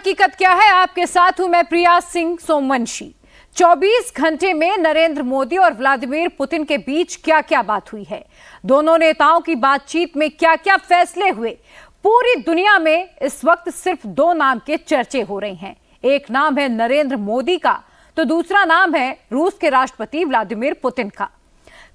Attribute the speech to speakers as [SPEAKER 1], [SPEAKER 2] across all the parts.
[SPEAKER 1] हकीकत क्या है, आपके साथ हूं मैं प्रिया सिंह सोमवंशी। 24 घंटे में नरेंद्र मोदी और व्लादिमीर पुतिन के बीच क्या क्या बात हुई है, दोनों नेताओं की बातचीत में क्या क्या फैसले हुए, पूरी दुनिया में इस वक्त सिर्फ दो नाम के चर्चे हो रहे हैं। एक नाम है नरेंद्र मोदी का, तो दूसरा नाम है रूस के राष्ट्रपति व्लादिमीर पुतिन का।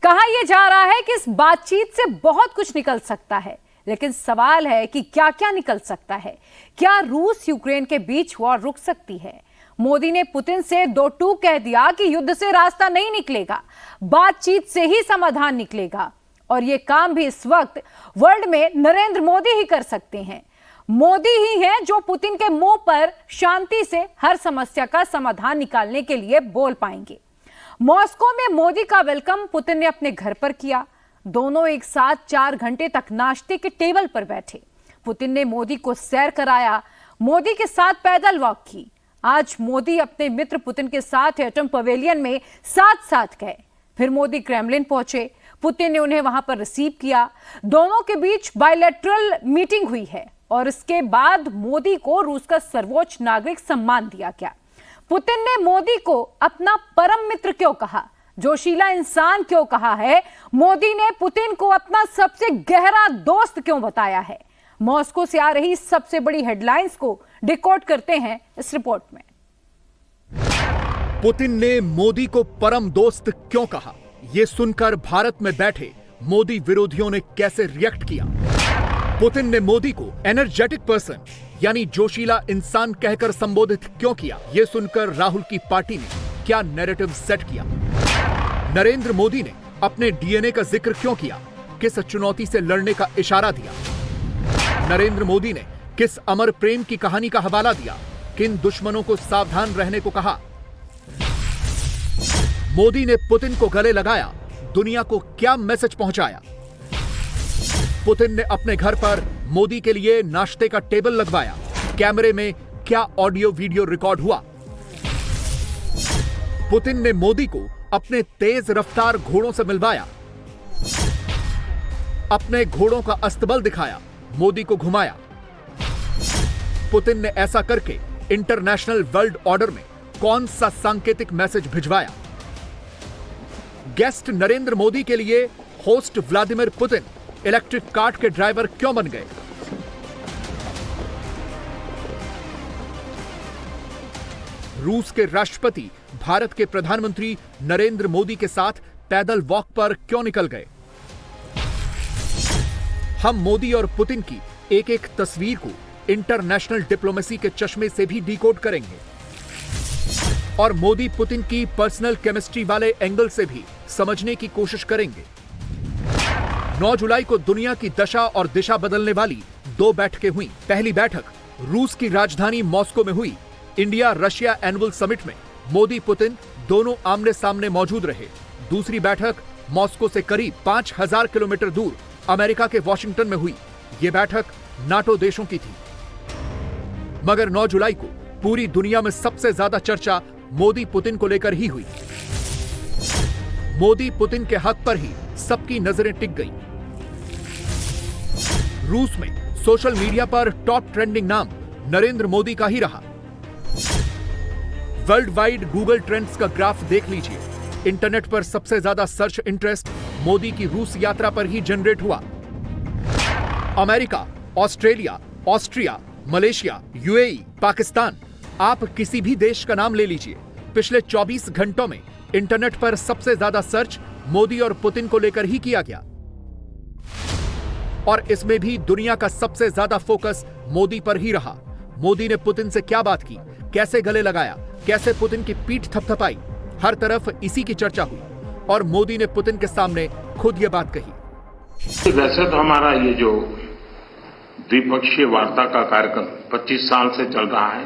[SPEAKER 1] कहा यह जा रहा है कि इस बातचीत से बहुत कुछ निकल सकता है, लेकिन सवाल है कि क्या क्या निकल सकता है। क्या रूस यूक्रेन के बीच वॉर रुक सकती है? मोदी ने पुतिन से दो टूक कह दिया कि युद्ध से रास्ता नहीं निकलेगा, बातचीत से ही समाधान निकलेगा। और यह काम भी इस वक्त वर्ल्ड में नरेंद्र मोदी ही कर सकते हैं। मोदी ही हैं जो पुतिन के मुंह पर शांति से हर समस्या का समाधान निकालने के लिए बोल पाएंगे। मॉस्को में मोदी का वेलकम पुतिन ने अपने घर पर किया। दोनों एक साथ 4 घंटे तक नाश्ते के टेबल पर बैठे। पुतिन ने मोदी को सैर कराया, मोदी के साथ पैदल वॉक की। आज मोदी अपने मित्र पुतिन के साथ एटम पवेलियन में साथ साथ गए। फिर मोदी क्रेमलिन पहुंचे, पुतिन ने उन्हें वहां पर रिसीव किया। दोनों के बीच बायलैटरल मीटिंग हुई है और इसके बाद मोदी को रूस का सर्वोच्च नागरिक सम्मान दिया गया। पुतिन ने मोदी को अपना परम मित्र क्यों कहा, जोशीला इंसान क्यों कहा है, मोदी ने पुतिन को अपना सबसे गहरा दोस्त क्यों बताया है? मॉस्को से आ रही सबसे बड़ी हेडलाइंस को डिकोड करते हैं इस रिपोर्ट में।
[SPEAKER 2] पुतिन ने मोदी को परम दोस्त क्यों कहा, यह सुनकर भारत में बैठे मोदी विरोधियों ने कैसे रिएक्ट किया? पुतिन ने मोदी को एनर्जेटिक पर्सन यानी जोशीला इंसान कहकर संबोधित क्यों किया, यह सुनकर राहुल की पार्टी ने क्या नैरेटिव सेट किया? नरेंद्र मोदी ने अपने डीएनए का जिक्र क्यों किया, किस चुनौती से लड़ने का इशारा दिया? नरेंद्र मोदी ने किस अमर प्रेम की कहानी का हवाला दिया, किन दुश्मनों को सावधान रहने को कहा? मोदी ने पुतिन को गले लगाया, दुनिया को क्या मैसेज पहुंचाया? पुतिन ने अपने घर पर मोदी के लिए नाश्ते का टेबल लगवाया, कैमरे में क्या ऑडियो वीडियो रिकॉर्ड हुआ? पुतिन ने मोदी को अपने तेज रफ्तार घोड़ों से मिलवाया, अपने घोड़ों का अस्तबल दिखाया, मोदी को घुमाया। पुतिन ने ऐसा करके इंटरनेशनल वर्ल्ड ऑर्डर में कौन सा सांकेतिक मैसेज भिजवाया? गेस्ट नरेंद्र मोदी के लिए host Vladimir Putin electric car के ड्राइवर क्यों बन गए? रूस के राष्ट्रपति भारत के प्रधानमंत्री नरेंद्र मोदी के साथ पैदल वॉक पर क्यों निकल गए? हम मोदी और पुतिन की एक एक तस्वीर को इंटरनेशनल डिप्लोमेसी के चश्मे से भी डिकोड करेंगे और मोदी पुतिन की पर्सनल केमिस्ट्री वाले एंगल से भी समझने की कोशिश करेंगे। 9 जुलाई को दुनिया की दशा और दिशा बदलने वाली 2 बैठकें हुई। पहली बैठक रूस की राजधानी मॉस्को में हुई। इंडिया रशिया एनुअल समिट में मोदी पुतिन दोनों आमने सामने मौजूद रहे। दूसरी बैठक मॉस्को से करीब 5000 किलोमीटर दूर अमेरिका के वॉशिंगटन में हुई। यह बैठक नाटो देशों की थी। मगर 9 जुलाई को पूरी दुनिया में सबसे ज्यादा चर्चा मोदी पुतिन को लेकर ही हुई। मोदी पुतिन के हक पर ही सबकी नजरें टिक गई। रूस में सोशल मीडिया पर टॉप ट्रेंडिंग नाम नरेंद्र मोदी का ही रहा। वर्ल्ड वाइड गूगल ट्रेंड्स का ग्राफ देख लीजिए। इंटरनेट पर सबसे ज्यादा सर्च इंटरेस्ट मोदी की रूस यात्रा पर ही जनरेट हुआ। America, Australia, Austria, Malaysia, UAE, Pakistan, आप किसी भी देश का नाम ले लीजिए, पिछले 24 घंटों में इंटरनेट पर सबसे ज्यादा सर्च मोदी और पुतिन को लेकर ही किया गया। और इसमें भी दुनिया का सबसे ज्यादा फोकस मोदी पर ही रहा। मोदी ने पुतिन से क्या बात की, कैसे गले लगाया, कैसे पुतिन की पीठ थपथपाई, हर तरफ इसी की चर्चा हुई। और मोदी ने पुतिन के सामने खुद यह बात कही।
[SPEAKER 3] वैसे तो हमारा ये जो द्विपक्षीय वार्ता का कार्यक्रम 25 साल से चल रहा है,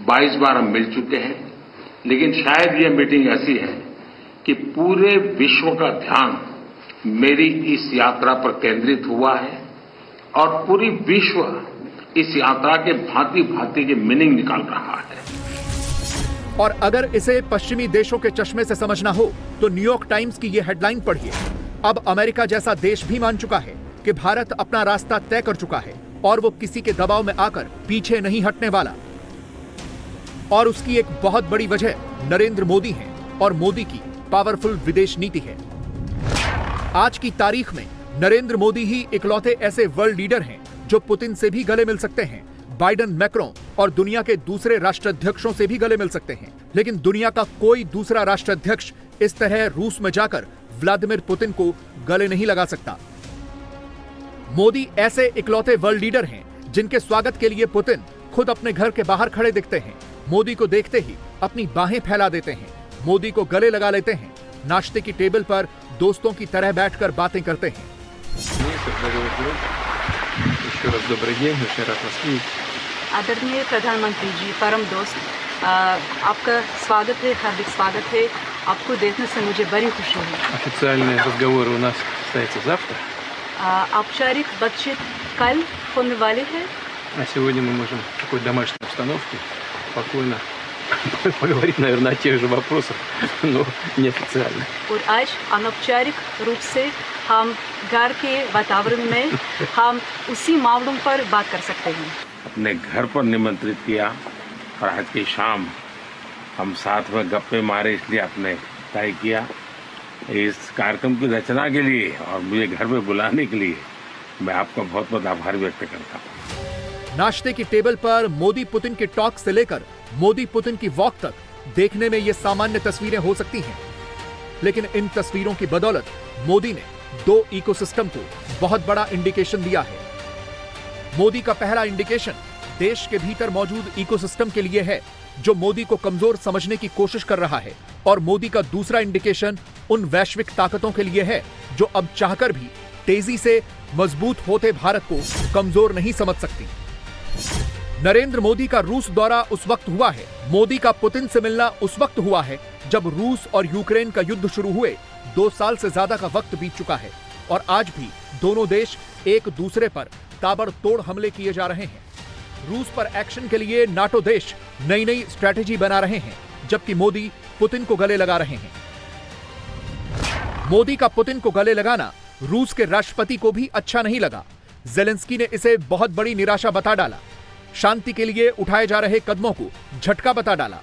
[SPEAKER 3] 22 बार हम मिल चुके हैं, लेकिन शायद ये मीटिंग ऐसी है कि पूरे विश्व का ध्यान मेरी इस यात्रा पर केंद्रित हुआ है और पूरी विश्व इस यात्रा के भांति भांति के मीनिंग निकाल रहा है।
[SPEAKER 2] और अगर इसे पश्चिमी देशों के चश्मे से समझना हो तो न्यूयॉर्क टाइम्स की यह हेडलाइन पढ़िए। अब अमेरिका जैसा देश भी मान चुका है कि भारत अपना रास्ता तय कर चुका है और वो किसी के दबाव में आकर पीछे नहीं हटने वाला। और उसकी एक बहुत बड़ी वजह नरेंद्र मोदी है और मोदी की पावरफुल विदेश नीति है। आज की तारीख में नरेंद्र मोदी ही इकलौते ऐसे वर्ल्ड लीडर हैं जो पुतिन से भी गले मिल सकते हैं। बाइडेन, मैक्रों और दुनिया के दूसरे राष्ट्राध्यक्षों से भी गले मिल सकते हैं, लेकिन दुनिया का कोई दूसरा राष्ट्राध्यक्ष इस तरह रूस में जाकर व्लादिमीर पुतिन को गले नहीं लगा सकता। मोदी ऐसे इकलौते वर्ल्ड लीडर हैं जिनके स्वागत के लिए पुतिन खुद अपने घर के बाहर खड़े दिखते हैं। मोदी को देखते ही अपनी बाहें फैला देते हैं, मोदी को गले लगा लेते हैं, नाश्ते की टेबल पर दोस्तों की तरह बैठकर बातें करते हैं।
[SPEAKER 4] आदरणीय प्रधानमंत्री जी, परम दोस्त, आपका स्वागत है, हार्दिक स्वागत है। आपको देखने से मुझे बड़ी खुशी है।
[SPEAKER 5] Официальный разговор у нас состоится завтра.
[SPEAKER 4] औपचारिक बातचीत कल होने वाली है।
[SPEAKER 5] А сегодня мы можем в такой домашней обстановке спокойно поговорить, наверное, о тех же вопросах, но неофициально.
[SPEAKER 4] और आज अनौपचारिक रूप से हम घर के वातावरण में हम उसी मामलों पर बात कर सकते हैं।
[SPEAKER 3] अपने घर पर निमंत्रित किया और आज की शाम हम साथ में गप्पे मारे, इसलिए आपने तय किया। इस कार्यक्रम की रचना के लिए और मुझे घर में बुलाने के लिए मैं आपका बहुत बहुत आभार व्यक्त करता हूँ।
[SPEAKER 2] नाश्ते की टेबल पर मोदी पुतिन के टॉक से लेकर मोदी पुतिन की वॉक तक देखने में ये सामान्य तस्वीरें हो सकती हैं, लेकिन इन तस्वीरों की बदौलत मोदी ने दो इकोसिस्टम को बहुत बड़ा इंडिकेशन दिया है। मोदी का पहला इंडिकेशन देश के भीतर मौजूद इकोसिस्टम के लिए है जो मोदी को कमजोर समझने की कोशिश कर रहा है, और मोदी का दूसरा इंडिकेशन उन वैश्विक ताकतों के लिए है जो अब चाहकर भी तेजी से मजबूत होते भारत को कमजोर नहीं समझ सकती। नरेंद्र मोदी का रूस दौरा उस वक्त हुआ है, मोदी का पुतिन से मिलना उस वक्त हुआ है जब रूस और यूक्रेन का युद्ध शुरू हुए 2 साल से ज्यादा का वक्त बीत चुका है, और आज भी दोनों देश एक दूसरे पर ताबड़तोड़ हमले किए जा रहे हैं। रूस पर एक्शन के लिए नाटो देश नई नई स्ट्रैटेजी बना रहे हैं, जबकि मोदी पुतिन को गले लगा रहे हैं। मोदी का पुतिन को गले लगाना रूस के राष्ट्रपति को भी अच्छा नहीं लगा। जेलेंस्की ने इसे बहुत बड़ी निराशा बता डाला, शांति के लिए उठाए जा रहे कदमों को झटका बता डाला।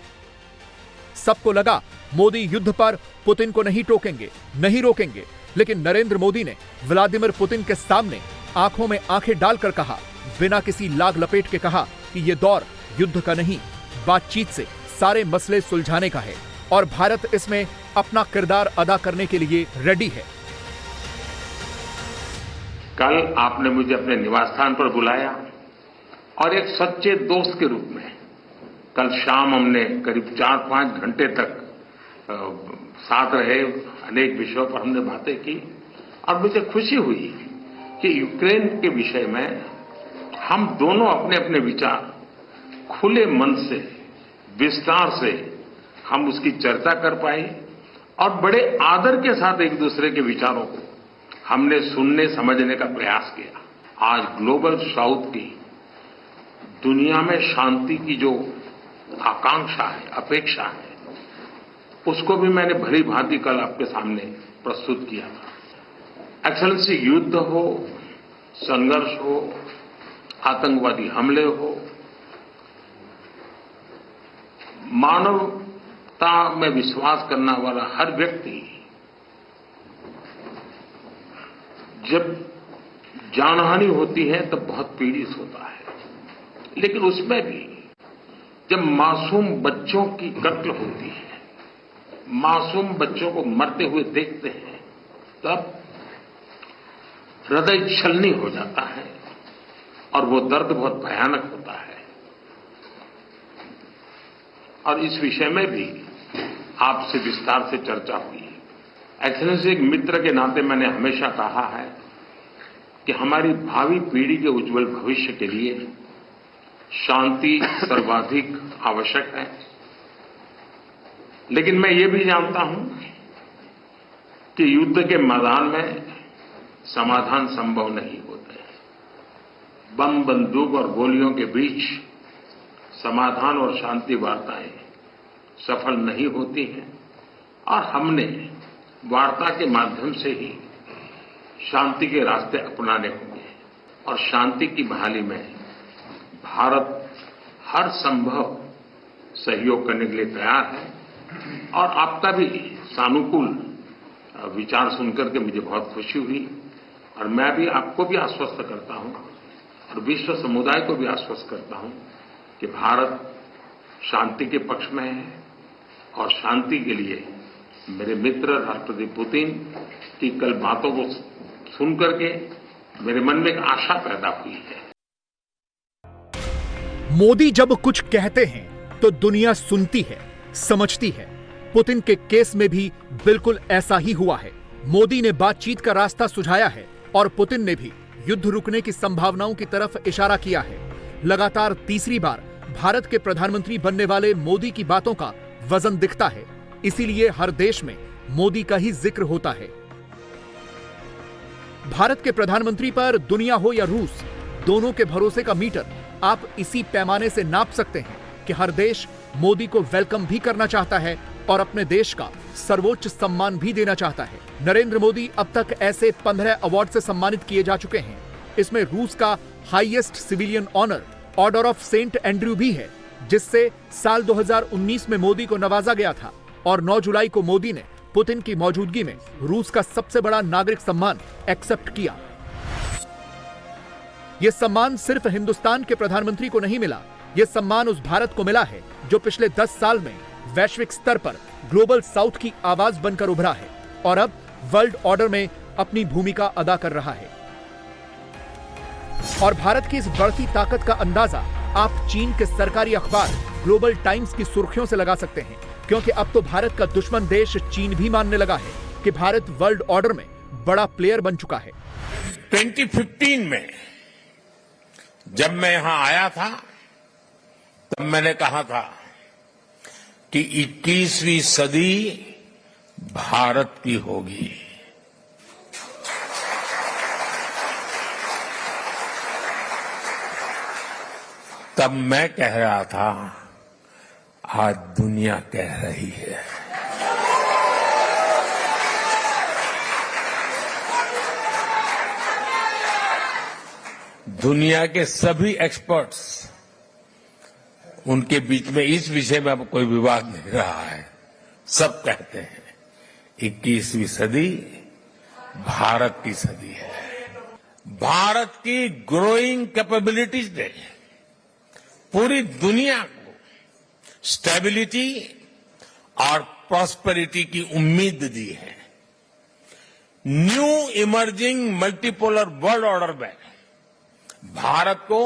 [SPEAKER 2] सबको लगा मोदी युद्ध पर पुतिन को नहीं रोकेंगे, लेकिन नरेंद्र मोदी ने व्लादिमीर पुतिन के सामने आंखों में आंखें डालकर कहा, बिना किसी लाग लपेट के कहा कि यह दौर युद्ध का नहीं, बातचीत से सारे मसले सुलझाने का है, और भारत इसमें अपना किरदार अदा करने के लिए रेडी है।
[SPEAKER 3] कल आपने मुझे अपने निवास स्थान पर बुलाया और एक सच्चे दोस्त के रूप में कल शाम हमने करीब 4-5 घंटे तक साथ रहे, अनेक विषयों पर हमने बातें की, और मुझे खुशी हुई कि यूक्रेन के विषय में हम दोनों अपने अपने विचार खुले मन से, विस्तार से हम उसकी चर्चा कर पाए, और बड़े आदर के साथ एक दूसरे के विचारों को हमने सुनने समझने का प्रयास किया। आज ग्लोबल साउथ की दुनिया में शांति की जो आकांक्षा है, अपेक्षा है, उसको भी मैंने भली भांति कल आपके सामने प्रस्तुत किया था। एक्सेलेंसी, युद्ध हो, संघर्ष हो, आतंकवादी हमले हो, मानवता में विश्वास करने वाला हर व्यक्ति जब जानहानि होती है तब बहुत पीड़ित होता है, लेकिन उसमें भी जब मासूम बच्चों की कत्ल होती है, मासूम बच्चों को मरते हुए देखते हैं, तब हृदय छलनी हो जाता है और वो दर्द बहुत भयानक होता है। और इस विषय में भी आपसे विस्तार से चर्चा हुई। एक्सेलेंसी, एक मित्र के नाते मैंने हमेशा कहा है कि हमारी भावी पीढ़ी के उज्जवल भविष्य के लिए शांति सर्वाधिक आवश्यक है, लेकिन मैं ये भी जानता हूं कि युद्ध के मैदान में समाधान संभव नहीं होते। बम, बंदूक और गोलियों के बीच समाधान और शांति वार्ताएं सफल नहीं होती हैं, और हमने वार्ता के माध्यम से ही शांति के रास्ते अपनाने होंगे, और शांति की बहाली में भारत हर संभव सहयोग करने के लिए तैयार है और आपका भी सानुकूल विचार सुनकर के मुझे बहुत खुशी हुई और मैं भी आपको भी आश्वस्त करता हूं और विश्व समुदाय को भी आश्वस्त करता हूं कि भारत शांति के पक्ष में है और शांति के लिए मेरे मित्र राष्ट्रपति पुतिन की कल बातों को सुनकर के मेरे मन में एक आशा पैदा हुई है।
[SPEAKER 2] मोदी जब कुछ कहते हैं तो दुनिया सुनती है, समझती है। पुतिन के केस में भी बिल्कुल ऐसा ही हुआ है। मोदी ने बातचीत का रास्ता सुझाया है और पुतिन ने भी युद्ध रुकने की संभावनाओं की तरफ इशारा किया है। लगातार तीसरी बार भारत के प्रधानमंत्री बनने वाले मोदी की बातों का वजन दिखता है, इसीलिए हर देश में मोदी का ही जिक्र होता है। भारत के प्रधानमंत्री पर दुनिया हो या रूस, दोनों के भरोसे का मीटर आप इसी पैमाने से नाप सकते हैं कि हर देश मोदी को वेलकम भी करना चाहता है और अपने देश का सर्वोच्च सम्मान भी देना चाहता है। नरेंद्र मोदी अब तक ऐसे 15 अवार्ड से सम्मानित किए जा चुके हैं। इसमें रूस का highest civilian honour Order of Saint Andrew भी है, जिससे साल 2019 में मोदी को नवाजा गया था और 9 जुलाई को मोदी ने पुतिन की मौजूदगी में रूस का सबसे बड़ा नागरिक सम्मान एक्सेप्ट किया। यह सम्मान सिर्फ हिंदुस्तान के प्रधानमंत्री को नहीं मिला, यह सम्मान उस भारत को मिला है जो पिछले 10 साल में वैश्विक स्तर पर ग्लोबल साउथ की आवाज बनकर उभरा है और अब वर्ल्ड ऑर्डर में अपनी भूमिका अदा कर रहा है। और भारत की इस बढ़ती ताकत का अंदाजा आप चीन के सरकारी अखबार ग्लोबल टाइम्स की सुर्खियों से लगा सकते हैं, क्योंकि अब तो भारत का दुश्मन देश चीन भी मानने लगा है कि भारत वर्ल्ड ऑर्डर में बड़ा प्लेयर बन चुका है।
[SPEAKER 3] 2015 में जब मैं यहां आया था तब मैंने कहा था कि 21वीं सदी भारत की होगी। तब मैं कह रहा था, आज दुनिया कह रही है। दुनिया के सभी एक्सपर्ट्स, उनके बीच में इस विषय में अब कोई विवाद नहीं रहा है। सब कहते हैं 21वीं सदी भारत की सदी है। भारत की ग्रोइंग कैपेबिलिटीज ने पूरी दुनिया को स्टेबिलिटी और प्रॉस्पेरिटी की उम्मीद दी है। New emerging multipolar world order में भारत को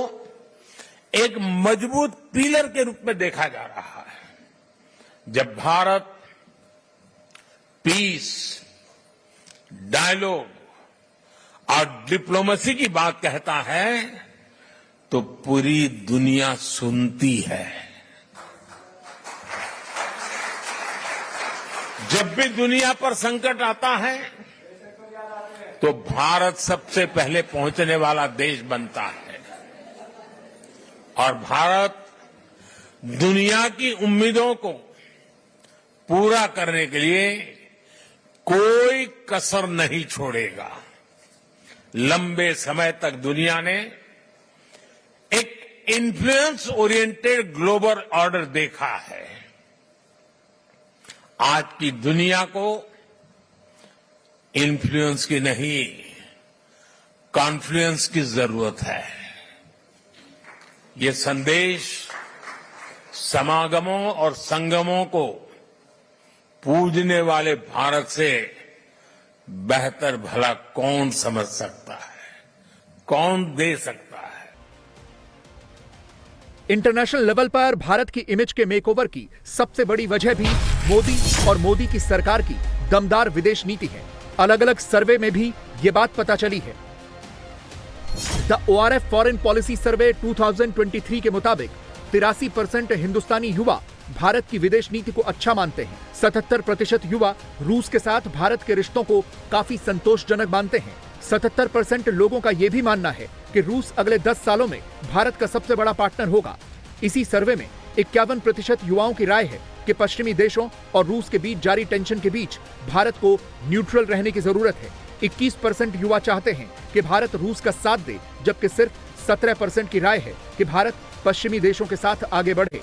[SPEAKER 3] एक मजबूत पिलर के रूप में देखा जा रहा है। जब भारत पीस, डायलॉग और डिप्लोमेसी की बात कहता है तो पूरी दुनिया सुनती है। जब भी दुनिया पर संकट आता है तो भारत सबसे पहले पहुंचने वाला देश बनता है और भारत दुनिया की उम्मीदों को पूरा करने के लिए कोई कसर नहीं छोड़ेगा। लंबे समय तक दुनिया ने एक इन्फ्लुएंस ओरिएंटेड ग्लोबल ऑर्डर देखा है। आज की दुनिया को इन्फ्लुएंस की नहीं, कॉन्फ्लुएंस की जरूरत है। ये संदेश समागमों और संगमों को पूजने वाले भारत से बेहतर भला कौन समझ सकता है, कौन दे सकता है।
[SPEAKER 2] इंटरनेशनल लेवल पर भारत की इमेज के मेकओवर की सबसे बड़ी वजह भी मोदी और मोदी की सरकार की दमदार विदेश नीति है। अलग अलग सर्वे में भी ये बात पता चली है। द ORF फॉरेन पॉलिसी सर्वे 2023 के मुताबिक 83% हिंदुस्तानी युवा भारत की विदेश नीति को अच्छा मानते हैं। 77% युवा रूस के साथ भारत के रिश्तों को काफी संतोषजनक मानते हैं। 77% लोगों का यह भी मानना है कि रूस अगले 10 सालों में भारत का सबसे बड़ा पार्टनर होगा। इसी सर्वे में 51% युवाओं की राय है कि पश्चिमी देशों और रूस के बीच जारी टेंशन के बीच भारत को न्यूट्रल रहने की जरूरत है। 21% युवा चाहते हैं कि भारत रूस का साथ दे, जबकि सिर्फ 17% की राय है कि भारत पश्चिमी देशों के साथ आगे बढ़े।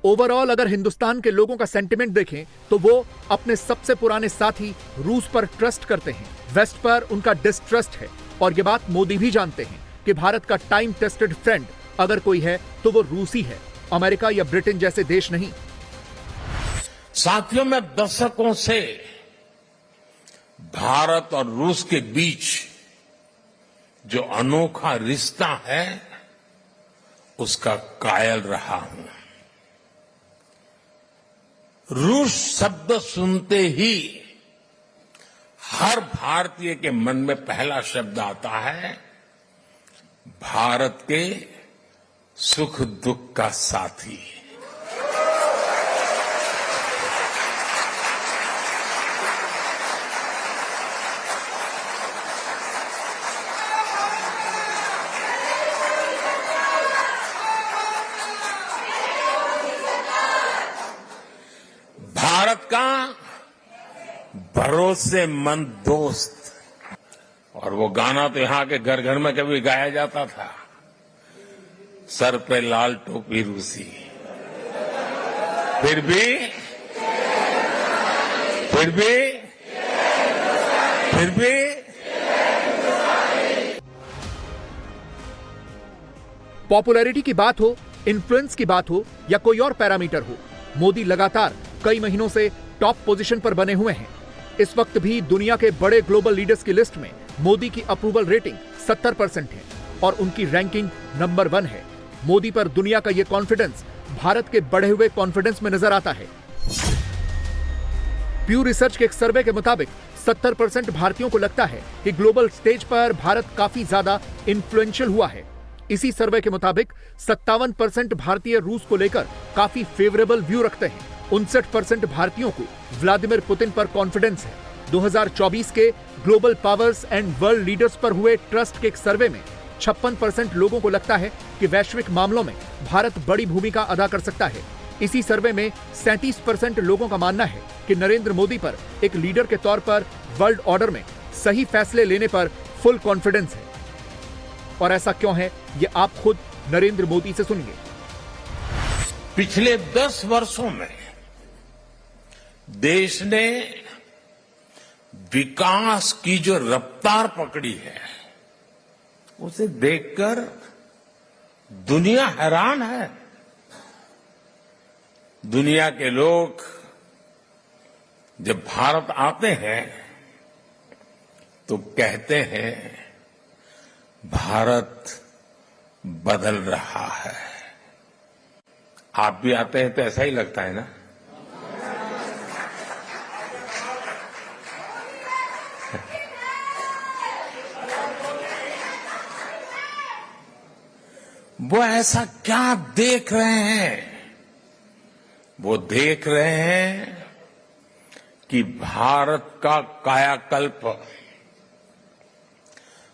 [SPEAKER 2] ओवरऑल अगर हिंदुस्तान के लोगों का सेंटिमेंट देखें तो वो अपने सबसे पुराने साथी रूस पर ट्रस्ट करते हैं, वेस्ट पर उनका डिस्ट्रस्ट है। और ये बात मोदी भी जानते हैं कि भारत का टाइम टेस्टेड फ्रेंड अगर कोई है तो वो रूसी है, अमेरिका या ब्रिटेन जैसे देश नहीं।
[SPEAKER 3] साथियों, मैं दशकों से भारत और रूस के बीच जो अनोखा रिश्ता है उसका कायल रहा हूं। रूस शब्द सुनते ही हर भारतीय के मन में पहला शब्द आता है भारत के सुख दुख का साथी। भारत का भरोसेमंद दोस्त। और वो गाना तो यहां के घर घर में कभी गाया जाता था, सर पे लाल टोपी रूसी, फिर भी
[SPEAKER 2] पॉपुलैरिटी की बात हो, इन्फ्लुएंस की बात हो या कोई और पैरामीटर हो, मोदी लगातार कई महीनों से टॉप पोजीशन पर बने हुए हैं। इस वक्त भी दुनिया के बड़े ग्लोबल लीडर्स की लिस्ट में मोदी की अप्रूवल रेटिंग 70% है और उनकी रैंकिंग नंबर 1 है। मोदी पर दुनिया का यह कॉन्फिडेंस भारत के बढ़े हुए कॉन्फिडेंस में नजर आता है। प्यू रिसर्च के एक सर्वे के मुताबिक 70% भारतीयों को लगता है कि ग्लोबल स्टेज पर भारत काफी ज्यादा इन्फ्लुएंशियल हुआ है। इसी सर्वे के मुताबिक 57% भारतीय रूस को लेकर काफी फेवरेबल व्यू रखते हैं। 59% भारतीयों को व्लादिमीर पुतिन पर कॉन्फिडेंस है। 2024 के global powers and world leaders पर हुए ट्रस्ट के एक सर्वे में 56% लोगों को लगता है कि वैश्विक मामलों में भारत बड़ी भूमिका अदा कर सकता है। इसी सर्वे में 37% लोगों का मानना है कि नरेंद्र मोदी पर एक लीडर के तौर पर वर्ल्ड ऑर्डर में सही फैसले लेने पर फुल कॉन्फिडेंस है। और ऐसा क्यों है, ये आप खुद नरेंद्र मोदी से सुनिए।
[SPEAKER 3] पिछले 10 वर्षों में देश ने विकास की जो रफ्तार पकड़ी है उसे देखकर दुनिया हैरान है। दुनिया के लोग जब भारत आते हैं तो कहते हैं भारत बदल रहा है। आप भी आते हैं तो ऐसा ही लगता है ना? वो ऐसा क्या देख रहे हैं? वो देख रहे हैं कि भारत का कायाकल्प,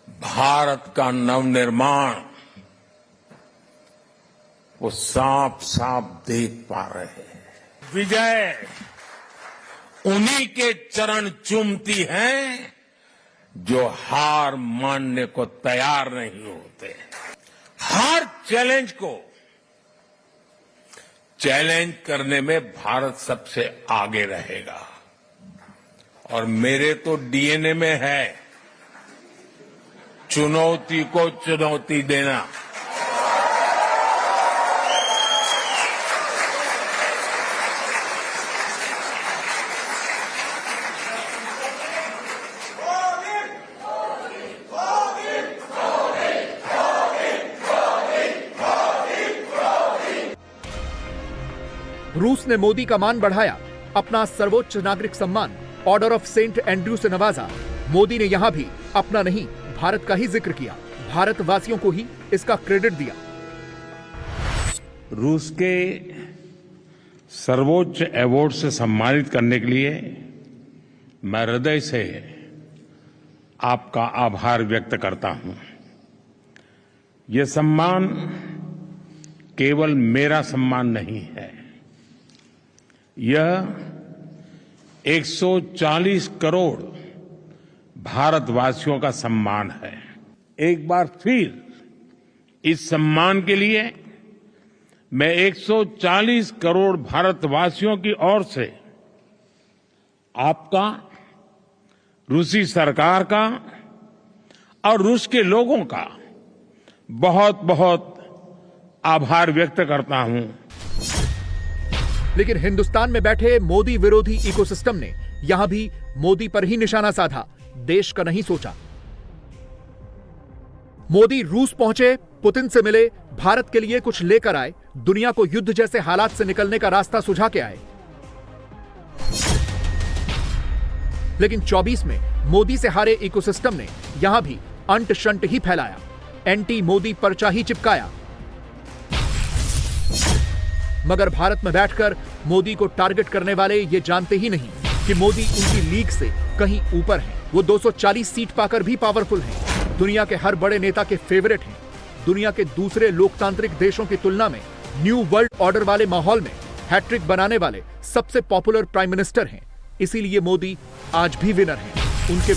[SPEAKER 3] भारत का नवनिर्माण वो साफ साफ देख पा रहे हैं। विजय उन्हीं के चरण चूमती है जो हार मानने को तैयार नहीं होते। हर चैलेंज को चैलेंज करने में भारत सबसे आगे रहेगा। और मेरे तो डीएनए में है चुनौती को चुनौती देना।
[SPEAKER 2] रूस ने मोदी का मान बढ़ाया, अपना सर्वोच्च नागरिक सम्मान ऑर्डर ऑफ सेंट एंड्रयू से नवाजा। मोदी ने यहां भी अपना नहीं भारत का ही जिक्र किया, भारतवासियों को ही इसका क्रेडिट दिया।
[SPEAKER 3] रूस के सर्वोच्च अवार्ड से सम्मानित करने के लिए मैं हृदय से आपका आभार व्यक्त करता हूं। यह सम्मान केवल मेरा सम्मान नहीं है, यह 140 करोड़ भारतवासियों का सम्मान है। एक बार फिर इस सम्मान के लिए
[SPEAKER 6] मैं 140 करोड़ भारतवासियों की ओर से आपका, रूसी सरकार का और रूस के लोगों का बहुत बहुत आभार व्यक्त करता हूं।
[SPEAKER 2] लेकिन हिंदुस्तान में बैठे मोदी विरोधी इकोसिस्टम ने यहां भी मोदी पर ही निशाना साधा, देश का नहीं सोचा। मोदी रूस पहुंचे, पुतिन से मिले, भारत के लिए कुछ लेकर आए, दुनिया को युद्ध जैसे हालात से निकलने का रास्ता सुझा के आए। लेकिन 24 में मोदी से हारे इकोसिस्टम ने यहां भी अंट शंट ही फैलाया, एंटी मोदी पर्चा ही चिपकाया। मगर भारत में बैठकर मोदी को टारगेट करने वाले ये जानते ही नहीं कि मोदी उनकी लीग से कहीं ऊपर हैं। वो 240 सीट पाकर भी पावरफुल हैं, दुनिया के हर बड़े नेता के फेवरेट हैं, दुनिया के दूसरे लोकतांत्रिक देशों की तुलना में न्यू वर्ल्ड ऑर्डर वाले माहौल में हैट्रिक बनाने वाले सबसे पॉपुलर प्राइम मिनिस्टर हैं। इसीलिए मोदी आज भी विनर हैं। उनके